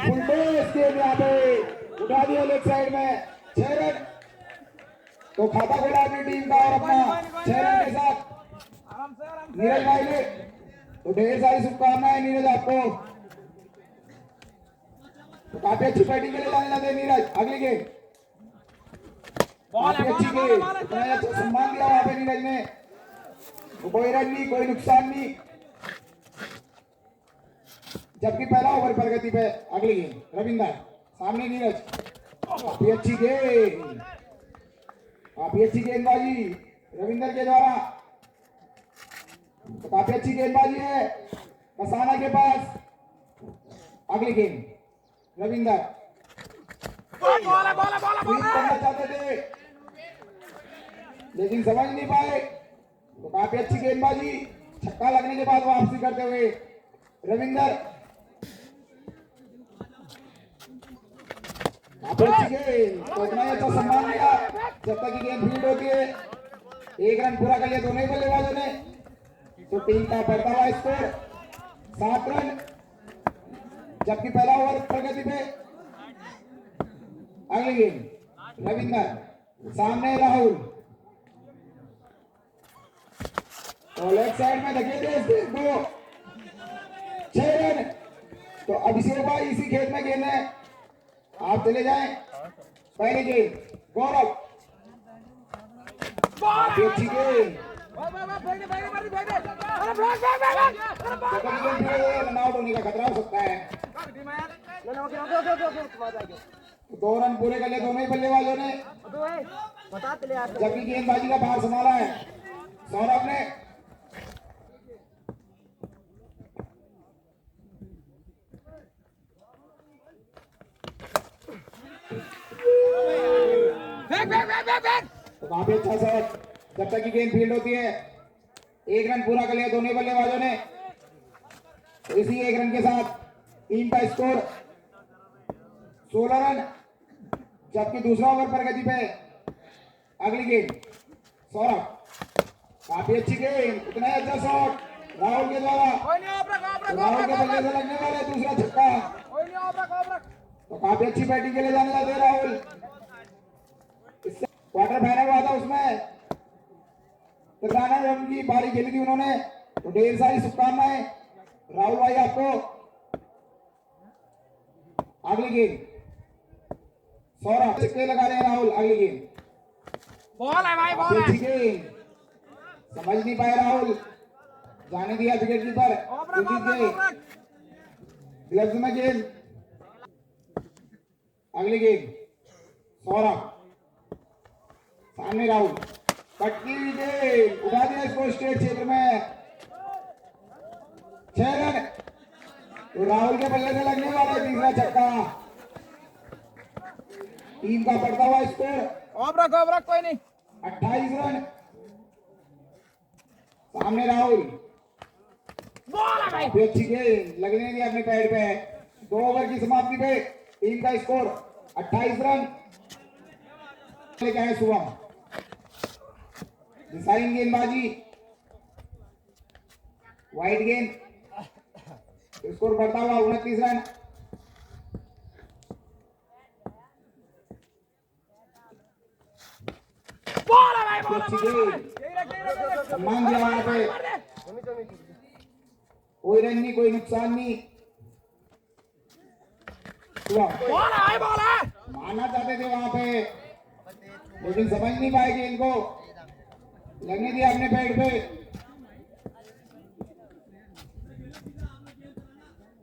Full bass गेंद यहाँ पे उठा दिया लेग साइड में 6 रन। तो खाता खोला अपनी टीम का और अपना 6 रन के साथ नीरज भाई ने। तो ढेर सारी शुभकामनाएं नीरज आपको। तो काफी अच्छी बैटिंग के लिए जाने लगे नीरज। अगली गेंद काफी अच्छी गेंद, इतना अच्छा सम्मान दिया वहां पे नीरज ने। तो कोई रन नहीं, कोई नुकसान नहीं, जबकि पहला ओवर प्रगति पे। अगली गेंद रविंदर सामने नीरज। काफी अच्छी गेंद, काफी अच्छी गेंदबाजी रविंदर के द्वारा। तो काफी अच्छी गेंदबाजी है कसाना के पास। अगली गेंद रविंदर करना चाहते थे लेकिन समझ नहीं पाए। तो काफी अच्छी गेंदबाजी, छक्का लगने के बाद वापसी करते हुए रविंदर। काफी अच्छी गेंद, तो इतना ही अच्छा सम्मान दिया जब तक की गेंद फील्ड होती है। 1 रन पूरा कर लिया दोनों ही बल्लेबाजों ने। तो टीम का बढ़ता हुआ स्कोर 7 रन, जबकि पहला ओवर प्रगति पे। अगली गेंद रविंदर सामने राहुल। और लेफ्ट साइड में धकेल दिया इस गेंद को 6 रन। तो अभिषेक भाई इसी खेत में गेंद है, आप चले जाएं। पहली गेंद गौरव, काफी अच्छी गेंद, रन आउट होने का खतरा हो सकता है। 2 रन पूरे कर लिए दोनों ही बल्लेबाजों ने, जबकि गेंदबाजी का भार संभाला है सौरभ ने। तो काफी अच्छा शॉट जब तक की गेंद फील्ड होती है। 1 रन पूरा कर लिया दोनों बल्लेबाजों ने। तो इसी 1 रन के साथ टीम का स्कोर 16 रन, जबकि दूसरा ओवर प्रगति पे। अगली गेंद सौरभ, काफी अच्छी गेंद, इतना ही अच्छा शॉट राहुल के द्वारा। राहुल के बल्ले से लगने वाला दूसरा छक्का। तो काफी अच्छी बैटिंग के लिए जाने जाते राहुल। क्वार्टर फाइनल हुआ था उसमें रन की पारी खेली थी उन्होंने। तो ढेर सारी शुभकामनाएं राहुल भाई आपको। अगली गेंद सौरभ, छक्के लगा रहे हैं राहुल। अगली गेंद बॉल है भाई, बॉल है। गेंद समझ नहीं पाए राहुल, जाने दिया विकेट कीपर ग्लव्स में गेंद। अगली गेंद सौरभ सामने राहुल, कटकी गेंद उठा दिया इसको स्टेट क्षेत्र में 6 रन। तो राहुल के बल्ले से लगने वाला तीसरा छक्का। टीम का बढ़ता हुआ स्कोर कोई नहीं 28 रन। सामने राहुल, काफी अच्छी गेंद, लगने दिया अपने पैड पे। 2 ओवर की समाप्ति पे टीम का स्कोर 28 रन। क्या है शुभम, डिसाइडिंग गेंदबाजी, वाइड गेंद, स्कोर बढ़ता हुआ 29 रन। अच्छी गेंद, सम्मान दिया वहां पे, कोई रन नहीं, कोई नुकसान नहीं। मारना चाहते थे वहां पे लेकिन समझ नहीं पाए गेंद को, लगने दिया अपने पैड पे।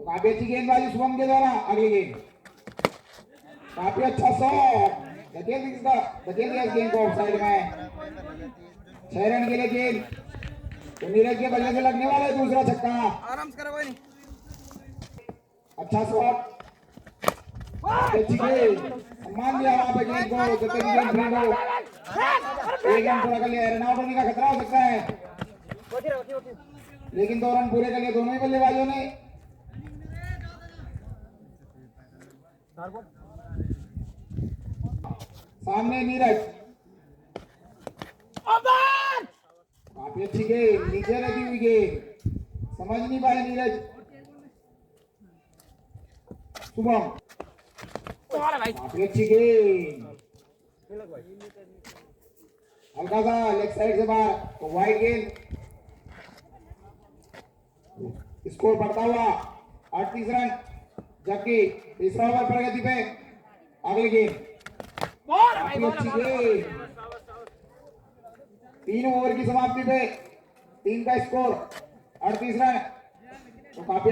तो काफी अच्छी गेंदबाजी शुभम के द्वारा। अगली गेंद काफी अच्छा शॉट, धकेल दिया इस गेंद को ऑफसाइड में। 6 रन के लिए गेंद। तो नीरज के बल्ले से लगने वाला है दूसरा छक्का। आराम से करो, कोई नहीं। अच्छा शॉट, अच्छी गेंद, सम्मान दिया वहां पे गेंद को, जब तक गेंद फील्ड हो। 1 रन पूरा कर लिया, रन आउट होने का खतरा हो सकता है, लेकिन 2 रन पूरे कर लिए दोनों ही बल्लेबाजों ने। सामने नीरज, काफी अच्छी गेंद, नीचे लगी हुई गेंद, समझ नहीं पाए नीरज। शुभम बॉल है भाई काफी अच्छी गेंद, हल्का सा लेग साइड से बाहर, तो वाइड गेंद, स्कोर बढ़ता हुआ 38 रन, जबकि तीसरा ओवर प्रगति पे। अगली गेंद बॉल है भाई काफी बॉल अच्छी है गेंद, 3 ओवर की समाप्ति पे 3 का स्कोर 38 रन, तो काफी।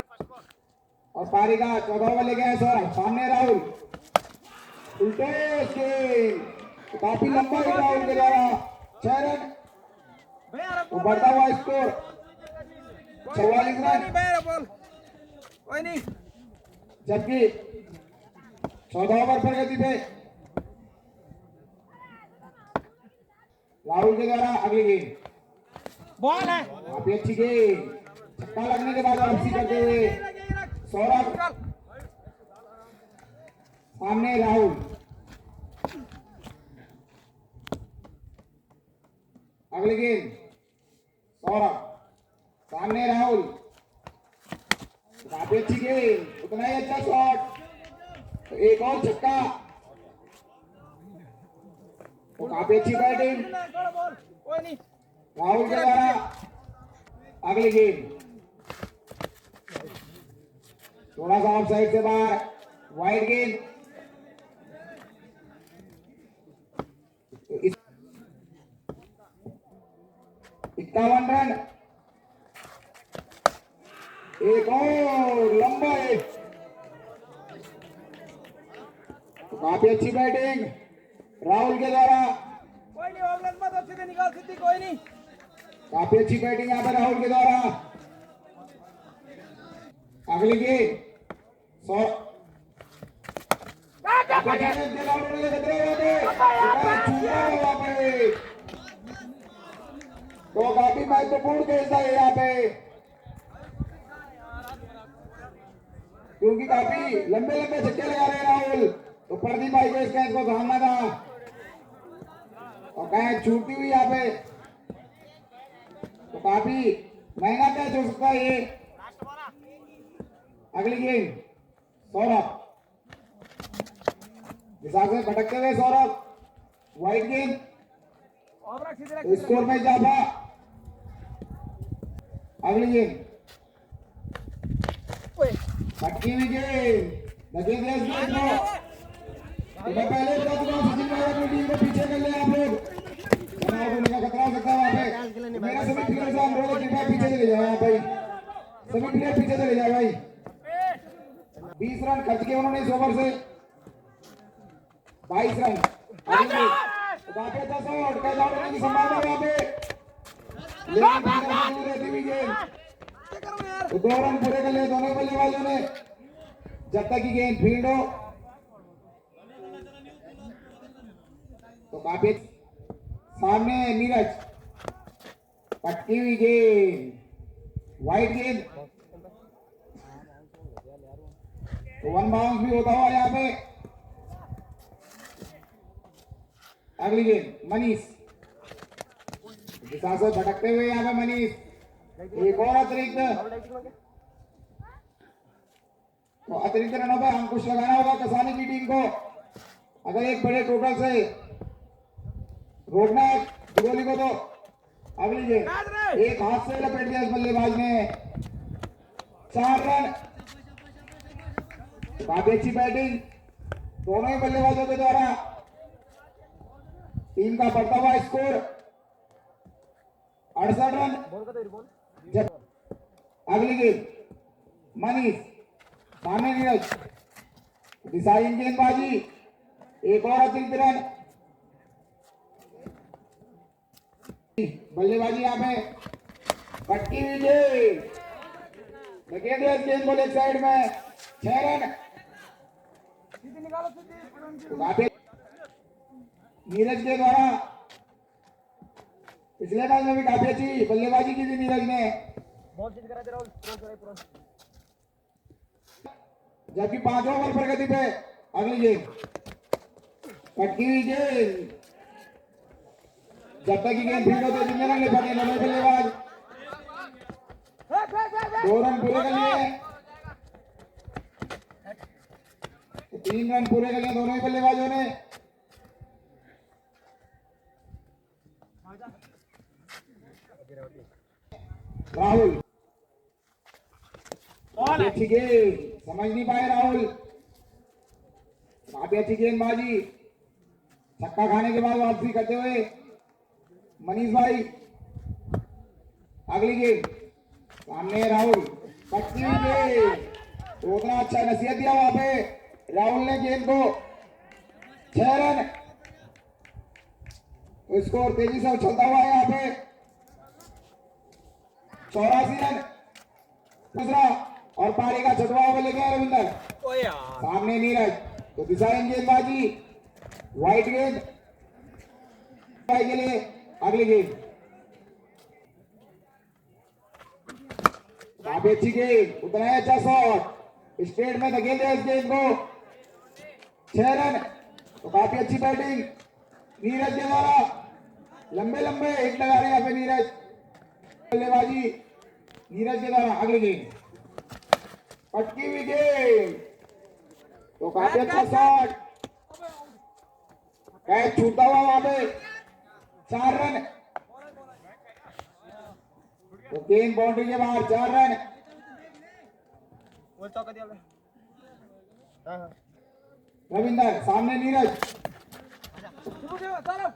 और पारी का 14 ओवर ले गया है सौरभ, सामने राहुल, उल्टे गेंद, तो काफी लंबा हिट राहुल के द्वारा, 6 रन, भैया तो बढ़ता हुआ स्कोर 44 रन, भैया बॉल कोई नहीं जबकि 14 ओवर प्रगति पे राहुल के द्वारा। अगली गेंद बॉल है काफी अच्छी गेंद, छक्का लगने के बाद वापसी करते हुए सौरभ, सामने राहुल, अगली गेंद सौरभ, सामने राहुल, काफी अच्छी गेंद, उतना ही अच्छा शॉट, तो एक और छक्का, तो काफी अच्छी बैटिंग बॉल कोई नहीं राहुल के द्वारा। अगली गेंद थोड़ा सा ऑफ साइड से बाहर, वाइड गेंद, तो 51 रन, एक और लंबा हिट, तो काफी अच्छी बैटिंग राहुल के द्वारा, कोई नहीं ओवरलैप मत अच्छे से निकाल सिद्धि कोई नहीं काफी अच्छी बैटिंग यहाँ पे राहुल के द्वारा। अगली गेंद तो काफी महत्वपूर्ण केस है यहाँ पे, क्योंकि काफी लंबे लंबे छक्के लगा रहे हैं राहुल, तो प्रदीप भाई को इस कैच को सामना था और कैच छूटती हुई यहाँ पे, तो काफी महंगा कैच हो सकता है ये। अगली गेंद सौरभ, दिशा से भटकते हुए सौरभ, वाइड गेंद, ओवर सीधे तो स्कोर में इजाफा। अगली गेंद भटकी हुई गेंद, लगे दिया इस गेंद को, तो मैं पहले बता चुका हूं सचिन भाई अपनी टीम को पीछे कर ले आप लोग, तनाव होने का खतरा हो सकता है वहां पे, तो मेरा सभी प्लेयर से अनुरोध है कृपया पीछे चले जाओ भाई, सभी प्लेयर पीछे चले जाओ भाई। 20 रन खर्च किए उन्होंने इस ओवर से, 22 रन, काफी अच्छा शॉट, कैच आउट होने की संभावना है वहां पे, लेकिन दूर रहती हुई गेंद, तो 2 रन पूरे कर लिए दोनों बल्लेबाजों ने, जब तक की गेंद फील्ड हो, तो काफी सामने नीरज, पटकी हुई गेंद, वाइड गेंद, तो 1 बाउंस भी होता हुआ यहाँ पे। अगली गेंद मनीष, दिशा से भटकते हुए यहाँ पे मनीष, एक और अतिरिक्त, तो अतिरिक्त रनों पर अंकुश लगाना होगा कसानी की टीम को, अगर एक बड़े टोटल से रोकना है दिगोली को। तो अगली गेंद एक हाथ से लपेट दिया इस बल्लेबाज ने, 4 रन, काफी अच्छी बैटिंग दोनों ही बल्लेबाजों के द्वारा, टीम का बढ़ता हुआ स्कोर 68 रन। जब अगली गेंद मनीष, सामने नीरज, डिसाइडिंग गेंदबाजी, एक और अतिरिक्त रन, बल्लेबाजी यहाँ पे पटकी हुई गेंद, लगे दिया इस गेंद को लेग साइड में, 6 रन, सीधे निकालो सीधे काफी नीरज के द्वारा पिछले मैच में भी काफी अच्छी बल्लेबाजी की थी नीरज ने, बॉल सीधे करा दे राहुल, जबकि 5 ओवर प्रगति पे। अगली गेंद पटकी हुई गेंद, जब तक की गेंद फील्ड होते जितने रन ले पाते दोनों बल्लेबाज, 2 रन पूरे कर लिए, 3 रन पूरे कर लिए दोनों ही बल्लेबाजों ने। राहुल बॉल है। अच्छी गेंद, समझ नहीं पाए राहुल। काफी अच्छी गेंदबाजी, छक्का खाने के बाद वापसी करते हुए मनीष भाई। अगली गेंद सामने राहुल, पक्की गेंद, तो उतना अच्छा नसीहत दिया वहां पे राहुल ने गेंद को। 6 रन, स्कोर तेजी से उछलता हुआ है यहाँ पे। 84 रन दूसरा, और पारी का छठवां ओवर लेके आए रविंदर। ओ यार सामने नीरज, तो डिजाइन गेंदबाजी, व्हाइट गेंद के लिए। अगली गेंद काफी अच्छी गेंद, उतना ही अच्छा शॉट, स्ट्रेट में धकेल दिया इस गेंद को। 6 रन, तो काफी अच्छी बैटिंग नीरज के द्वारा। लंबे लंबे हिट लगा रहे हैं यहाँ पे नीरज, बल्लेबाजी नीरज के द्वारा। अगली गेंद पटकी हुई गेंद, तो काफी अच्छा शॉट, कैच छूटा हुआ वहां पे। 4 रन, तो गेंद बाउंड्री के बाहर। 4 रन। वो चौका दिया ले। हां रविंदर, सामने नीरज, शुरू दे चलो।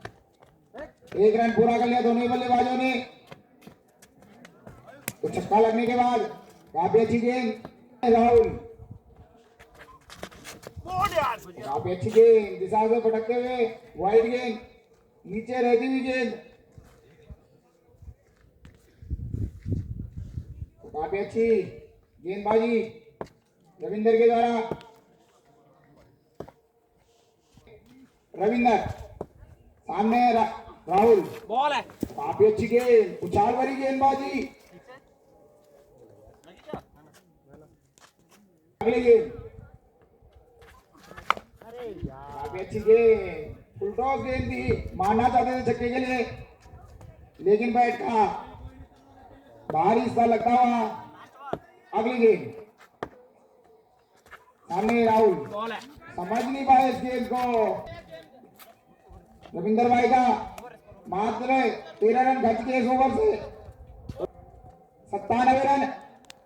1 रन पूरा कर लिया दोनों ही बल्लेबाजों ने। तो छक्का लगने के बाद काफी अच्छी गेंद राहुल, काफी अच्छी गेंद, दिशा से भटकते हुए वाइड गेंद, नीचे रहती हुई गेंद, काफी अच्छी गेंदबाजी रविंदर के द्वारा। रविंदर, सामने राहुल, बॉल है। काफी अच्छी गेंद, उछाल भरी गेंदबाजी। अगली गेंद काफी अच्छी गेंद, फुल टॉस गेंद थी, मारना चाहते थे छक्के के लिए, लेकिन बैट का बाहरी हिस्सा लगता हुआ। अगली गेंद सामने राहुल, बॉल है। समझ नहीं पाए इस गेंद को। रविंदर भाई का मात्र 13 रन खर्च के इस ओवर से। 97 रन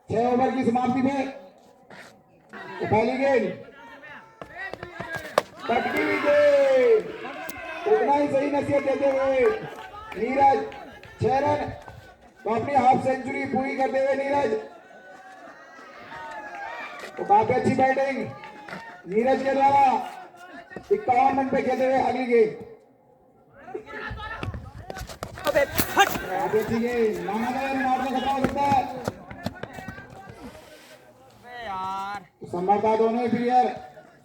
6 ओवर की समाप्ति में। तो पहली गेंद पटकी हुई गेंद, उतना ही सही नसीहत देते हुए नीरज। 6 रन, तो अपनी हाफ सेंचुरी पूरी करते हुए नीरज। तो काफी अच्छी बैटिंग नीरज के द्वारा 51 रन पे खेलते हुए। अगली गेंद अबे फट। काफी अच्छी गेंद, मारने खतरा हो सकता है। अबे यार तो संभवतः दोनों ही प्लेयर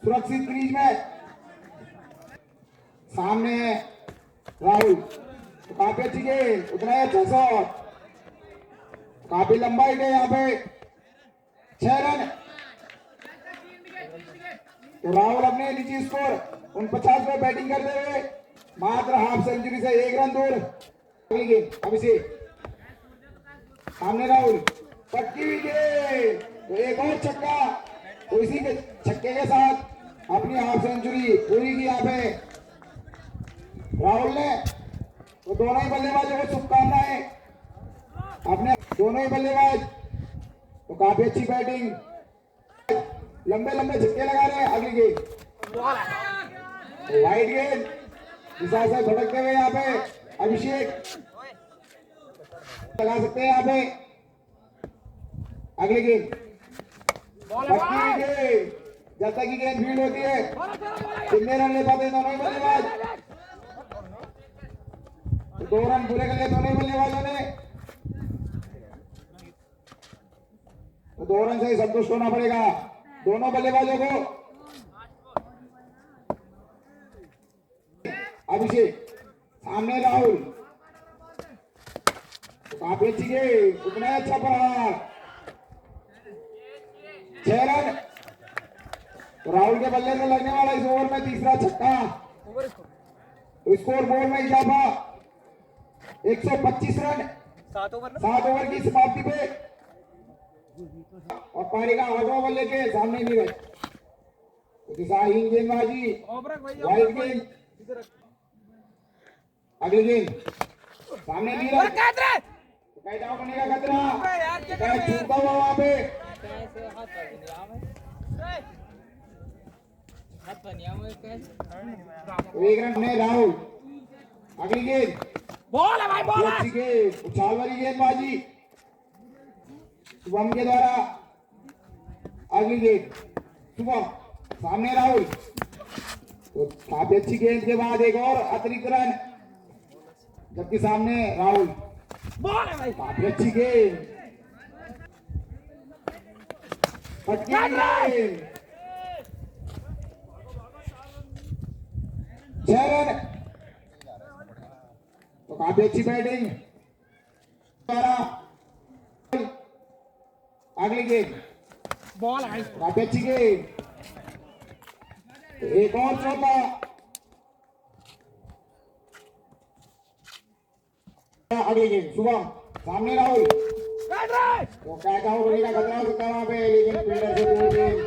सुरक्षित क्रीज में। सामने है राहुल, तो काफी अच्छी गेंद, उतना ही अच्छा शॉट, काफी लंबा हिट है यहाँ पे। 6 रन, तो राहुल अपने निजी स्कोर 49 पे बैटिंग करते हुए मात्र हाफ सेंचुरी से 1 रन दूर। अगली गेंद अभिषेक, सामने राहुल, पटकी हुई गेंद, तो एक और छक्का, तो इसी के छक्के के साथ अपनी हाफ सेंचुरी पूरी की यहाँ पे राहुल ने। तो दोनों ही बल्लेबाजों को शुभकामनाएं, अपने दोनों ही बल्लेबाज। तो काफी अच्छी बैटिंग, लंबे लंबे छक्के लगा रहे हैं। अगली गेंद बॉल है। तो वाइड गेंद, दिशा से भटकते हुए यहाँ पे अभिषेक लगा सकते हैं यहाँ पे। अगली गेंद बॉल है। पटकी हुई गेंद, जब तक की गेंद फील्ड होती है बॉल है। कितने रन ले पाते हैं दोनों ही बल्लेबाज। तो 2 रन पूरे कर लिए दोनों ही बल्लेबाजों ने। तो 2 रन से ही संतुष्ट होना पड़ेगा दोनों बल्लेबाजों को। अभिषेक, सामने राहुल, तो काफी अच्छी गेंद, उतना ही अच्छा प्रहार। 6 रन, तो राहुल के बल्ले से लगने वाला इस ओवर में तीसरा छक्का। ओवर इसको तो स्कोर बोर्ड में इजाफा 125 रन 7 ओवर ना। 7 ओवर की समाप्ति पे। और पारी का 8वां ओवर लेके सामने नीरज, डिसाइडिंग गेंदबाजी ओवर भाई वाइड गेंद। इधर अगली गेंद सामने और नीरज, कैच रे कैच आउट होने का खतरा, अबे यार क्या कर कैच रहे छूटा हुआ वहां पे। कैसे हाथ पर नहीं आया मैं हाथ पर नहीं आया मैं कैसे एक रन ने राहुल। अगली गेंद बॉल है भाई बॉल है अच्छी गेंद, उछाल वाली गेंदबाजी शुभम के द्वारा। अगली गेंद शुभम, सामने राहुल। तो काफी अच्छी गेंद के बाद एक और अतिरिक्त रन, जबकि सामने राहुल। बॉल है भाई काफी अच्छी गेंद, पटकी गेंद, 6 रन। तो काफी अच्छी बैटिंग। अगली गेंद बॉल है भाई काफी अच्छी गेंद, एक और चौका। अगली गेंद शुभम, सामने राहुल। कैच रे वो कैच आउट होने का खतरा हो सकता है वहां पे, लेकिन फील्डर से दूर गेंद।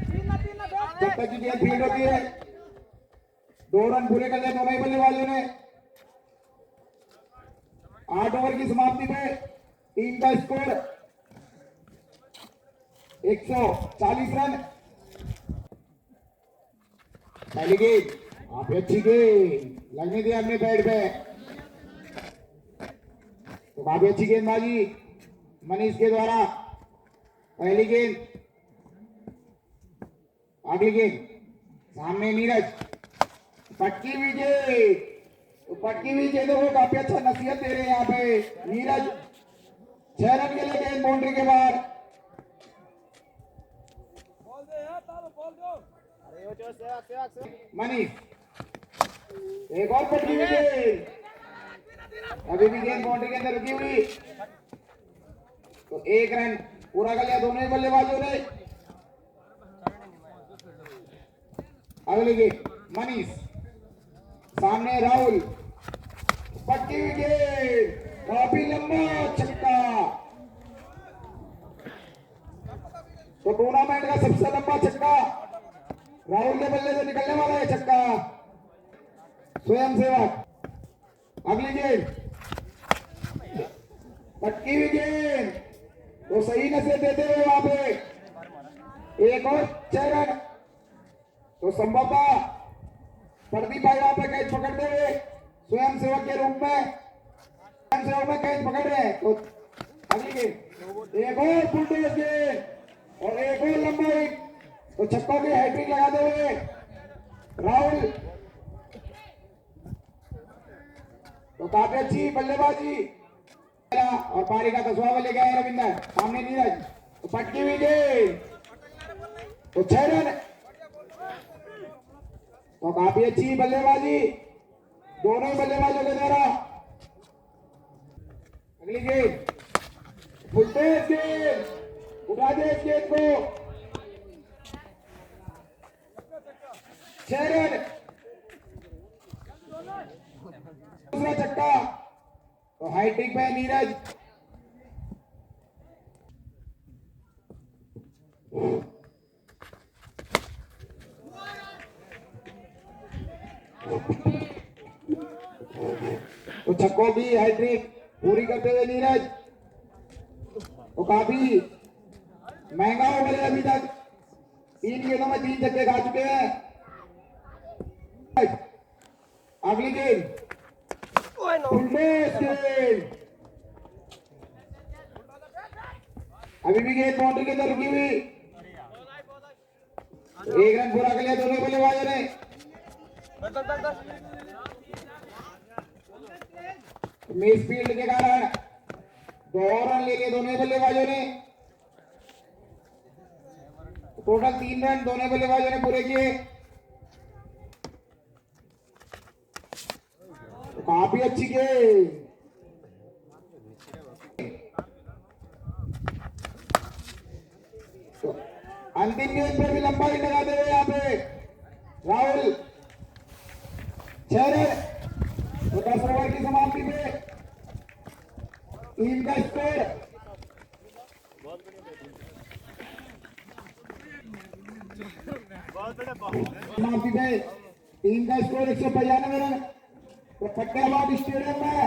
तीन ना बैट जब तक की गेंद फील्ड होती है 2 रन पूरे कर लिए दोनों ही बल्लेबाजों ने। 8 ओवर की समाप्ति पे टीम का स्कोर 140 रन। पहली गेंद काफी अच्छी गेंद, लगने दिया अपने बैट पे। तो काफी अच्छी गेंदबाजी मनीष के द्वारा। पहली गेंद, अगली गेंद सामने नीरज, पटकी हुई गेंद। तो पटकी हुई गेंदों को काफी अच्छा नसीहत दे रहे हैं यहाँ पे नीरज। 6 रन के लिए गेंद बाउंड्री के बाहर। बॉल दे यार तालो बॉल दो अरे वो जो सेवा मनीष, एक और पटकी हुई गेंद, अभी भी गेंद बाउंड्री के अंदर रुकी हुई। तो 1 रन पूरा कर लिया दोनों ही बल्लेबाजों ने। अगली गेंद मनीष, सामने राहुल, पटकी हुई गेंद, काफी लंबा छक्का। तो टूर्नामेंट का सबसे लंबा छक्का राहुल के बल्ले से निकलने वाला है छक्का, स्वयं सेवक। अगली गेंद पटकी हुई गेंद, तो सही नजर देते हुए वहां पे एक और 6 रन। तो संभवतः प्रदीप भाई वहां पे कैच पकड़ते हुए स्वयं सेवक के रूप में स्वयं सेवक में कैच पकड़ रहे हैं। तो अगली गेंद एक और बुलडोज गेंद और एक और लंबा हिट। तो छक्कों की हैट्रिक लगाते हुए राहुल। तो काफी अच्छी बल्लेबाजी और पारी का 10वां बल्ले गया है रविंदर, सामने नीरज। तो पटकी हुई गेंद, तो 6 रन। तो काफी अच्छी बल्लेबाजी दोनों ही बल्लेबाजों के द्वारा। अगली गेंद फुलतेज गेंद, उठा दे इस गेंद को, 6 रन। दूसरा छक्का, तो हाईट्रिक पे नीरज। तो छक्कों की हैट्रिक पूरी करते हुए नीरज। तो काफी महंगा हो गया अभी तक, 3 गेंदों में 3 छक्के खा चुके हैं। अगली गेंद गेंद, अभी भी गेंद बाउंड्री के अंदर रुकी हुई। 1 रन पूरा कर लिया दोनों बल्लेबाजों ने। मिस फील्ड के कारण 2 रन ले लिए दोनों बल्लेबाजों ने। टोटल 3 रन दोनों बल्लेबाजों ने पूरे किए। काफी अच्छी गेंद, तो अंतिम गेंद पर भी लंबा ही लगाते हुए यहाँ पे राहुल। 6 रन। तो 10 ओवर की समाप्ति पे टीम का स्कोर समाप्ति पे टीम का स्कोर 195 रन। तो फतेहाबाद स्टेडियम में